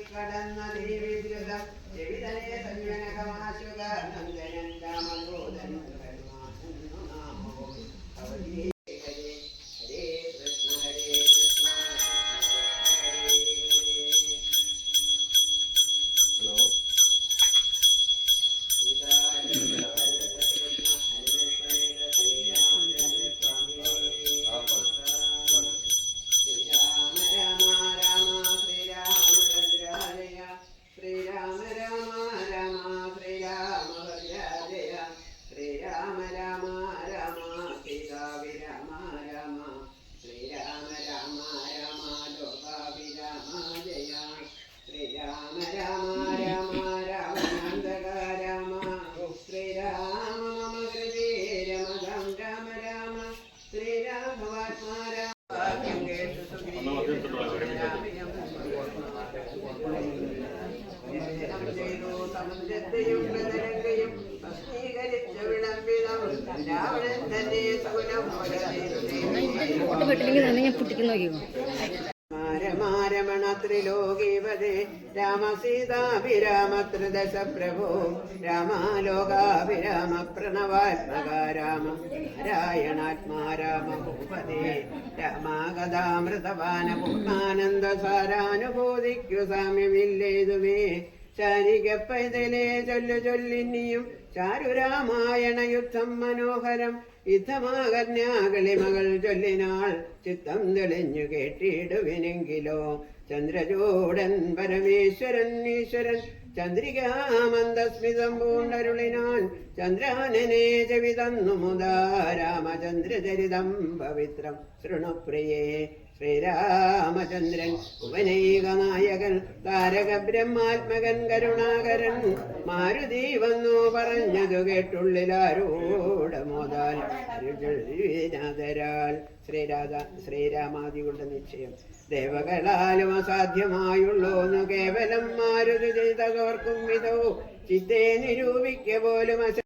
കടന്ന ദേവിദ്രുതം ചെവിതലേ സഞ്ജനകമാശുക നന്ദനൻ രാമദൂതൻ രമണ ത്രിലോകീപദേ രാമസീതാഭിരാമത്രിദശ പ്രഭോ രാമാലോകാഭിരാമ പ്രണവാത്മക രാമ നാരായണാത്മാ രാമ ഭൂപദേ രാമാഗതാമൃതപാന പൂർണ്ണാനന്ദ സാരാനുഭൂതിക്കു സാമ്യമില്ലേതുമേ ശാരിക പൈതലേ ചൊല്ലു ചൊല്ലിനിയും ചാരുരാമായണ യുദ്ധം മനോഹരം യുദ്ധമാകന്യാകളിമകൾ ചൊല്ലിനാൾ ചിത്തം തെളിഞ്ഞു കേട്ടിടുവിനെങ്കിലോ ചന്ദ്രചൂടൻ പരമേശ്വരൻ ഈശ്വരൻ ചന്ദ്രികാമന്ദസ്മിതം പൂണ്ടരുളിനാൻ ചന്ദ്രാനനെ ചെവിതന്നു മുതാ രാമചന്ദ്രചരിതം പവിത്രം ശൃണുപ്രിയേ ശ്രീരാമചന്ദ്രൻ ഉപനൈകനായകൻ താരക ബ്രഹ്മാത്മകൻ കരുണാകരൻ മാരുതി വന്നു പറഞ്ഞതു കേട്ടുള്ളിലാരോടമോദാൽ അരുജാതരാൽ ശ്രീരാമാദി കൊണ്ട് നിശ്ചയം ദേവകളാലും അസാധ്യമായുള്ളോന്നു കേവലം മാരുതി ചെയ്തതോർക്കും വിധോ ചിത്തേ നിരൂപിക്ക പോലും